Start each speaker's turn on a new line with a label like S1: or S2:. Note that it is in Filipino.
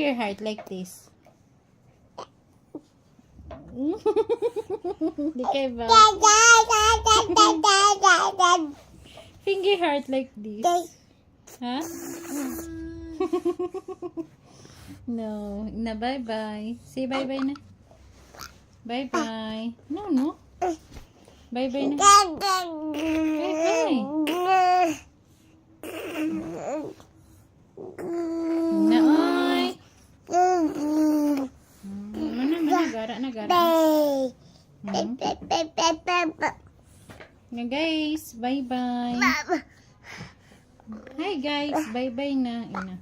S1: Finger heart like this. Di kayo ba? Finger heart like this. Ha? No. Na bye-bye. Say bye-bye na. Bye-bye. No. Bye-bye na. Bye-bye. Naoy. Nagara. Na guys, bye-bye. Hi guys, bye-bye na. Ina.